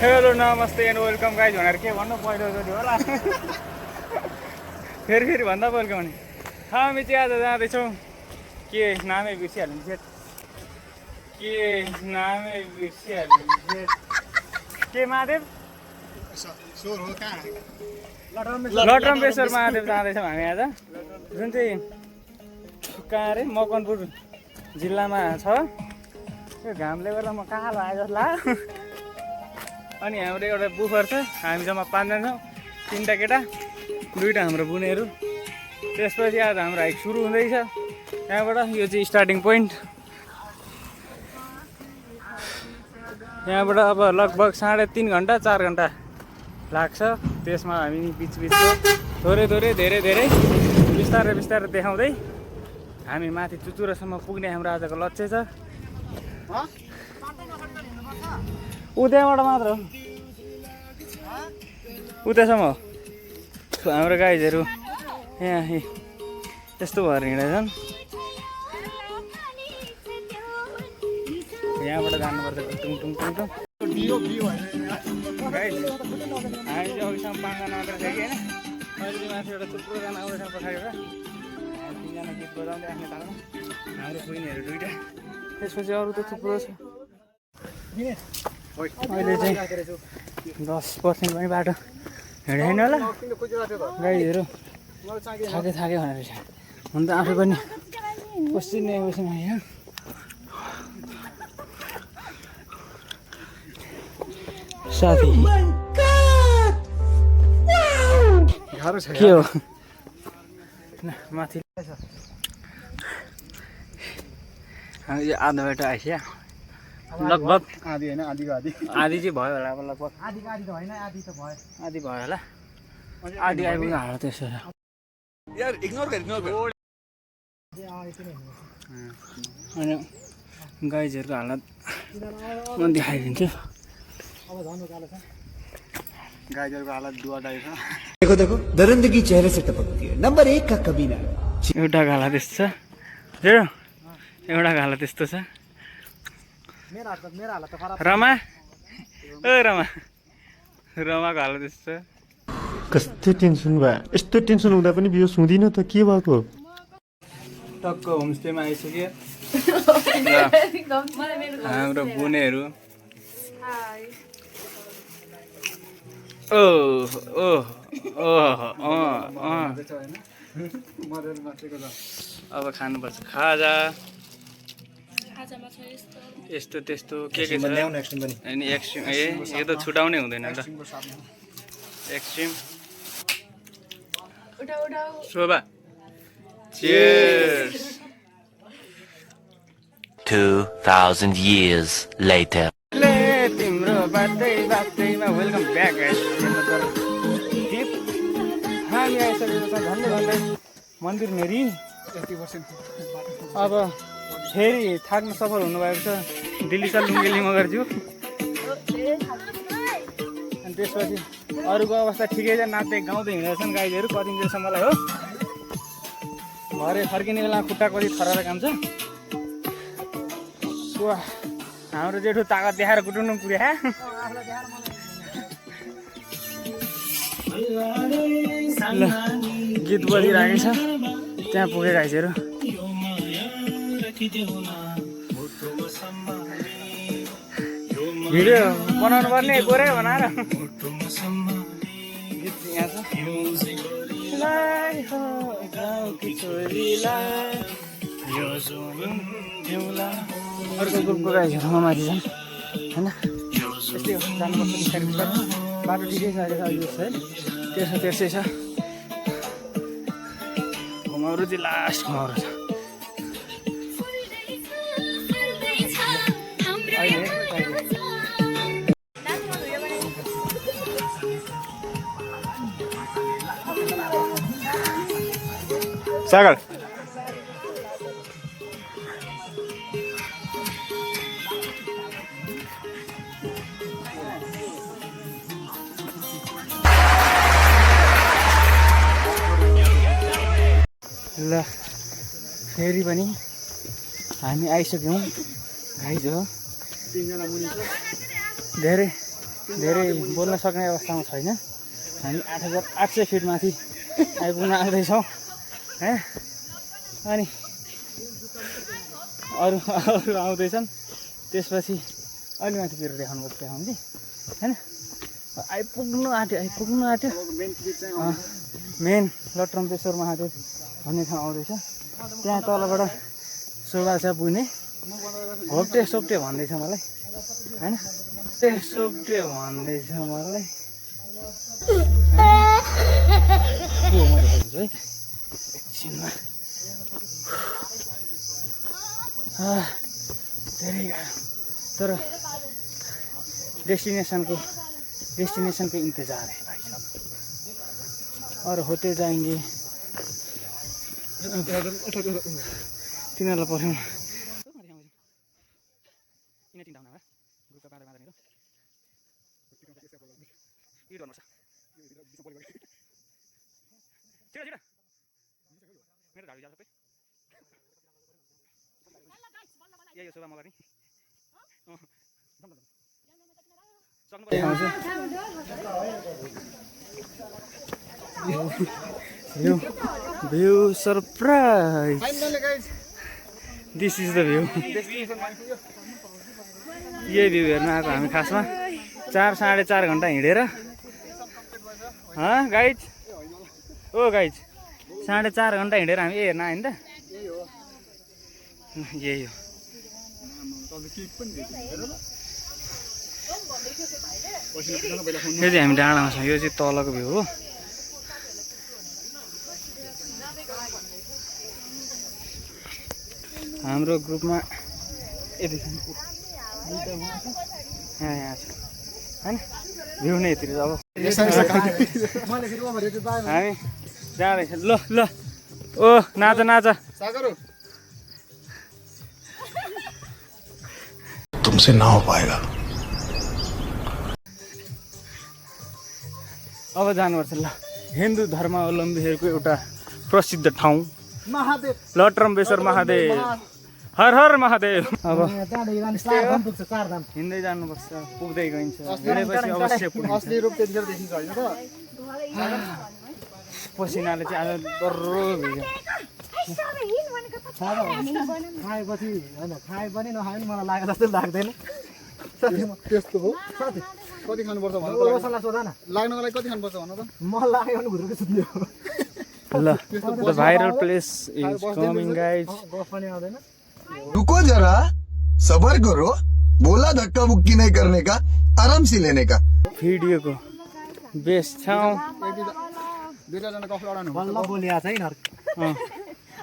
Hello नमस्ते and welcome guys भनेर के भन्नु पहिलोचोटि होला फेरि भन्दा वेलकम भने हामी चाहिँ आज जाँदैछौँ के नामै बिर्सिहाल्नु के नामै बिर्सिहाल्नु के महादेव लटरम्पेश्वर महादेव जाँदैछौँ हामी आज जुन चाहिँ कहाँ अरे मकवानपुर जिल्लामा छ। यो घामले गर्दा म कहाँ लाग्यो जस्तो लाग्यो। अनि हाम्रो एउटा बुफर छ, हामी जम्मा 5 जना छौँ, 3टा केटा 2टा हाम्रो बुनेहरू। त्यसपछि आज हाम्रो हाइक सुरु हुँदैछ यहाँबाट। यो चाहिँ स्टार्टिङ पोइन्ट। यहाँबाट अब लगभग 3.5 घन्टा 4 घन्टा लाग्छ। त्यसमा हामी बिचमा थोरै धेरै बिस्तारै देखाउँदै हामी माथि चुचुरासम्म पुग्ने हाम्रो आजको लक्ष्य छ। उताबाट मात्र हो, उतासम्म हाम्रो गाइजहरू यहाँ यस्तो भएर हिँडेछन्। यहाँबाट जानुपर्छ टुङ गाइज। हामी चाहिँ अघिसम्म 5 जना मात्र थियो कि होइन, अहिले चाहिँ माथि एउटा थुप्रो जना आउँदैछ पछाडिबाट। 3 जना गीत बजाउँदै आफ्नो तालमा, हाम्रो बहिनीहरू 2टा। त्यसपछि अरू त थुप्रो छ। अहिले चाहिँ 10% पनि बाटो हिँडेन होला गाडीहरू। थाके भनेर छ। हुन त आफै पनि पसिने यहाँ साथी के हो माथि हामी आधा बाटो आइस्या लगभग आधी होइन आधी चाहिँ भयो होला अब लगभग आधी त होइन आधी त भयो होला आधी आइपुग्नु हाल्यो त्यसो यार इग्नोर गर अनि गाइजहरूको हालत म देखाइदिन्छु। गाइजहरूको हालत दुवाडाइ छ। देखो दरिंदगी चेहरे से टपकती है। नंबर 1 का कमीना। एउटा गाला त्यस्तो छ, एउटा गाला त्यस्तो छ। रमा ओ रमाको हालत त्यस्तो छ। कस्तो टेन्सन भयो। यस्तो टेन्सन हुँदा पनि बियो सुँदिन त के भएको। टक्क होमस्टेमा आइसक्यो हाम्रो बुनेहरू। अब खानुपर्छ खाजा यस्तो त्यस्तो के छ अनि एक्सट्रिम। यो त छुटाउनै हुँदैन त एक्सट्रिम। शोभा cheers 2000 years later तिम्रो बाटैमा वेलकम ब्याक गाइस। हामी आइसकेको छ भन्दै मन्दिर मेरी 80%। अब फेरि थाक्न सफल हुनुभएको छ दिल्ली सर लुङ्गेली मगरज्यू। अनि त्यसपछि अरूको अवस्था ठिकै छ, नाच्दै गाउँदै हिँडेछन् गाइजहरू कतिन्जेलसम्म मलाई हो। घरै फर्किने बेला खुट्टा कति थराएर काम छ। हाम्रो जेठो तागत देखाएर कुटुनु पुर्या। ल गीत बजिरहेको छ, त्यहाँ पुगे गाइजहरू। भिडियो बनाउनु पर्ने गोरे बनाएर गीत यहाँ छ। अर्को ग्रुपको गाइजहरू माथि छन् होइन। त्यस्तै हो, जानुपर्छ बिस्तारै बाटो ठिकै छ अहिले है। तेर्सै छ। घुमाउरो चाहिँ लास्ट घुमाउरो छ सागर। ल फेरि पनि हामी आइसक्यौँ गाइज हो। 3 जना मुनि छ, धेरै धेरै बोल्न सक्ने अवस्थामा छैन। हामी 8800 फिट माथि आइपुग्न आउँदैछौँ है। अनि अरू आउँदैछन्, त्यसपछि अलि माथि गएर देखाउनुपर्छ हामीले होइन। आइपुग्नु आँट्यो मेन लटरम्पेश्वर महादेव भन्ने ठाउँ आउँदैछ। त्यहाँ तलबाट शोभा पुग्ने घोप्टे सोप्टे भन्दैछ मलाई होइन। सोप्टे भन्दैछ मलाई है एकछिनमा। धेरै गाह्रो, तर डेस्टिनेसनको इंतजार है भाई साहब। और होते जाएंगे तिनीहरूलाई पठाउँ view surprise. This is the view. यही भ्यू हेर्न आएको हामी खासमा 4-4.5 घन्टा हिँडेर। गाइज ओ गाइज 4.5 घन्टा हिँडेर हामी हेर्न आयो नि त। यही हो। यो चाहिँ हामी डाँडामा छौँ। यो चाहिँ तलको भ्यू हो। हाम्रो ग्रुपमा यति यहाँ छ होइन। भ्यू नै यति अब हामी जाँदैछ। ल ल ओ नाच नाच तुमसे ना हो पाएगा। अब जानुपर्छ। ल हिन्दू धर्मावलम्बीहरूको एउटा प्रसिद्ध ठाउँ लटरम्पेश्वर महादेव। हर हर महादेव। अब हिँड्दै जानुपर्छ, पुग्दै गइन्छ। हिँडेपछि अवश्य पुग्छ। पसिनाले चाहिँ आज डर्रो भिज्यो। खाएपछि होइन, खाए पनि नखाए पनि मलाई लागेको जस्तो लाग्दैन। त्यस्तो हो। कति खानुपर्छ भन्नु त? सोधा न, लाग्नको लागि कति खानुपर्छ भन्नु त? म लाग्यो भने घुरेको सुत्ने हो। ल the viral place is coming guys. गफ पनि आउँदैन। रुको जरा, सबर करो। बोला धक्का मुक्की नहीं करने का, आराम से लेने का। भिडियोको बेस्ट ठाउँ। दुईजना कफ लडाउनु बल्ल बोलिया छ यिनीहरू।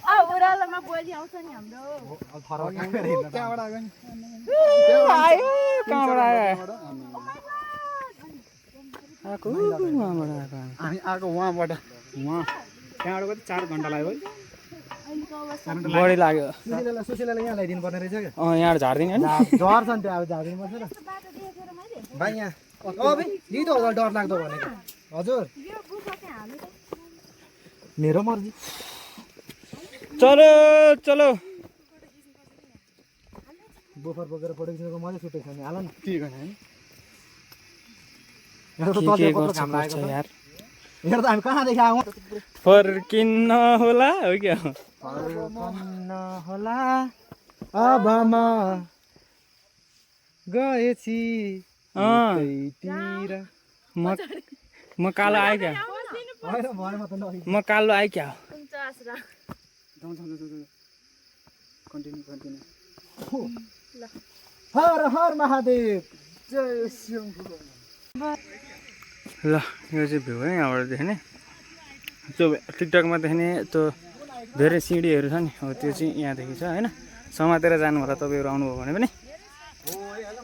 ओह्रालोमा बोली आउँछ नि हाम्रो। त्यहाँबाट आयो नि। कहाँबाट आएको? हामी आएको उहाँबाट। त्यहाँबाट कति 4 घन्टा लाग्यो है। बढी लाग्यो। सुशीलालाई यहाँ ल्याइदिनु पर्ने रहेछ क्या। यहाँ झारिदिने होइन। डर छ नि त्यो, अब झारिदिनु पर्छ र भाइ। यहाँ यही त हो डर लाग्दो भनेको। हजुर मेरो मर्जी। चलो चलो बोफर बोकेर फोटो खिच्नुको मजा छुट्टै छ नि। हाल न के गर्ने हैन? यहाँ त के गर्छ यार। हेर त हामी कहाँदेखि आउँ। फर्किन्न होला हो क्या? फर्कन्न होला अब म गएपछि तिर। म कालो आयो क्या? होइन भएन म त नगि। म कालो आयो क्या? हर हर महादेव जय शिव। ल यो चाहिँ भ्यू है यहाँबाट देख्ने। त्यो टिकटकमा देख्ने त्यो धेरै सिँढीहरू छ नि, हो त्यो चाहिँ यहाँदेखि छ होइन। समातेर जानु होला तपाईँहरू आउनुभयो भने पनि।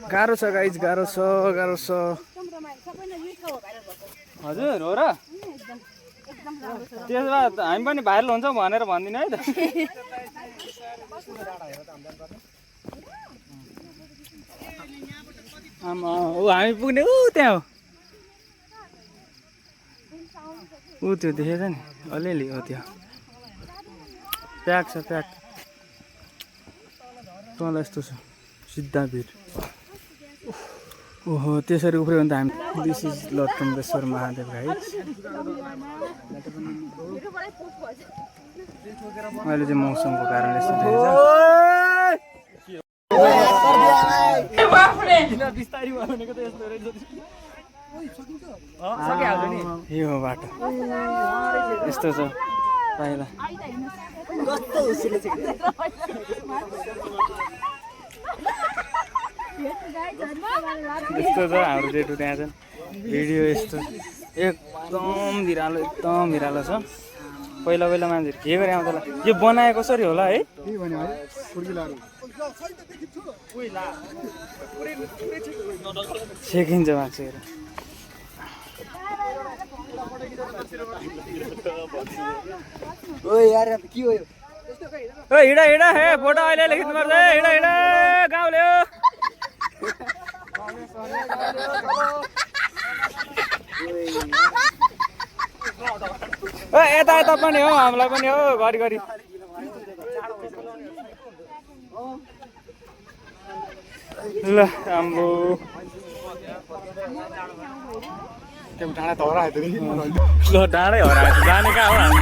गाह्रो छ गाइज, गाह्रो छ गाह्रो छ। हजुर हो र? त्यसो भए हामी पनि भाइरल हुन्छौँ भनेर भनिदिनु है त। आमा ऊ हामी पुग्ने ऊ त्यहाँ हो। ऊ त्यो देखेछ नि अलिअलि हो त्यो। प्याक छ प्याक। तल यस्तो छ सिधा भिड। ओहो त्यसरी उफ्रियो भने त हामी दिस इज लटकम्बेश्वर महादेव गाइस अहिले चाहिँ मौसमको कारणले यस्तो देखिन्छ यो बाटो यस्तो छ पहिला यस्तो छ हाम्रो डेटु त्यहाँ छ भिडियो यस्तो एकदम भिरालो छ पहिला मान्छेहरू के गरे आउँछ होला यो बनाए कसरी होला है सेकिन्छ मान्छेहरू हिँड हे फोटो अहिले खिच्नु पर्छ हिँड गाउँले हो यता पनि हो हामीलाई पनि हो घरि ल आम्बो डाँडा त हरायो ल डाँडै हरायो जाने कहाँ हो हामी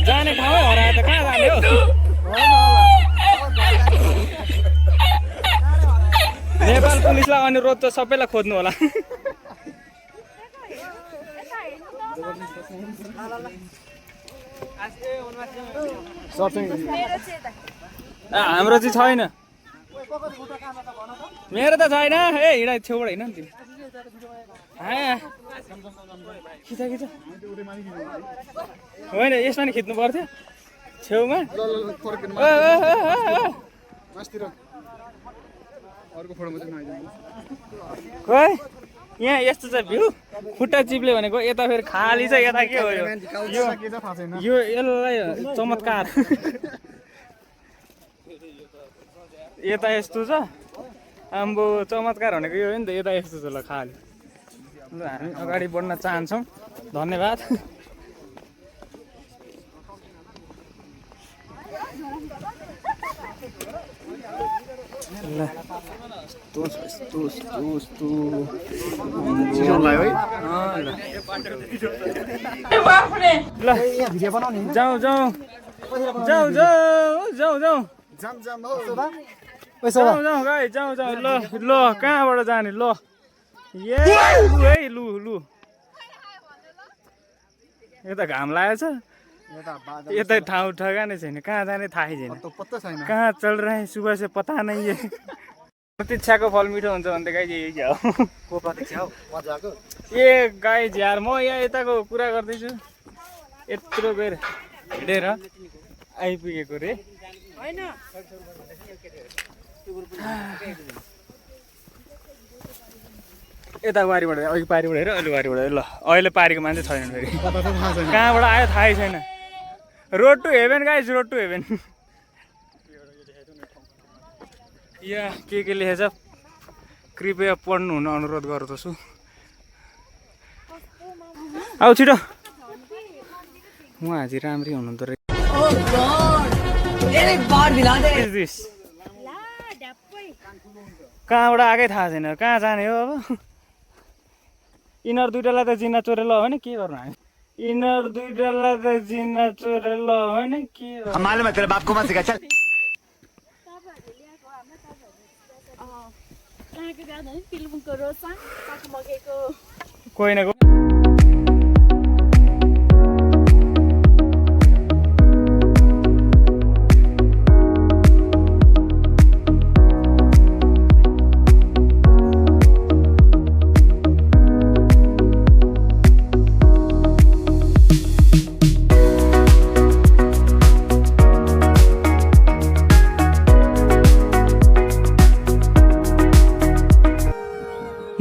जाने ठाउँै हरायो त कहाँ जाने हो नेपाल पुलिसलाई अनुरोध त सबैलाई खोज्नु होला हाम्रो चाहिँ छैन मेरो त छैन ए हिँड छेउबाट हिँड नि तिमी खिच होइन यसमा नि खिच्नु पर्थ्यो छेउमा खोइ यहाँ यस्तो छ भ्यू खुट्टा चिप्ले भनेको यता फेरि खाली छ यता के हो यो यसलाई चमत्कार यता यस्तो छ आम्बो चमत्कार भनेको यो हो नि त यता यस्तो छ ल खाली ल हामी अगाडि बढ्न चाहन्छौँ धन्यवाद ल जाउँ ल कहाँबाट जाने ल लु यता घाम लागेको छ यता ठाउँ ठेगानै छैन कहाँ जाने थाहै छैन कहाँ चल रहे हैं सुबह से पता नहीं है प्रतीक्षाको फल मिठो हुन्छ भने त गाई यही क्या हो ए गाई झ्यार म यहाँ यताको कुरा गर्दैछु यत्रो बेर हिँडेर आइपुगेको रे यता बारीबाट अघि पारिबाट हेर अहिले बारीबाट हेर ल अहिले पारीको मान्छे छैन फेरि कहाँबाट आयो थाहै छैन road to heaven guys road to heaven यहाँ के लेखेछ कृपया पढ्नु हुन अनुरोध गर्दछु आऊ छिटो उहाँ हाजी राम्री हुनुहुँदो रहेछ कहाँबाट आएकै थाहा छैन कहाँ जाने हो अब यिनीहरू दुइटालाई त जिन्ना चोरेर ल होइन के गर्नु हामी यिनीहरू दुइटालाई त जिन्ना चोरेर ल होइन के कोही न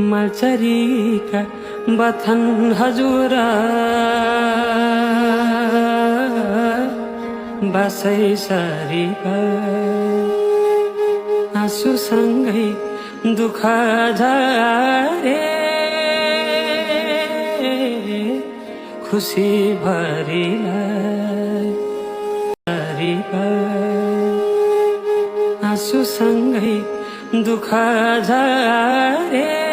मलचरीका बथन हजुर बसै सरीका आँसुसँगै दुःख झरे खुसी भरिलाई आँसुसँगै दुःख झरे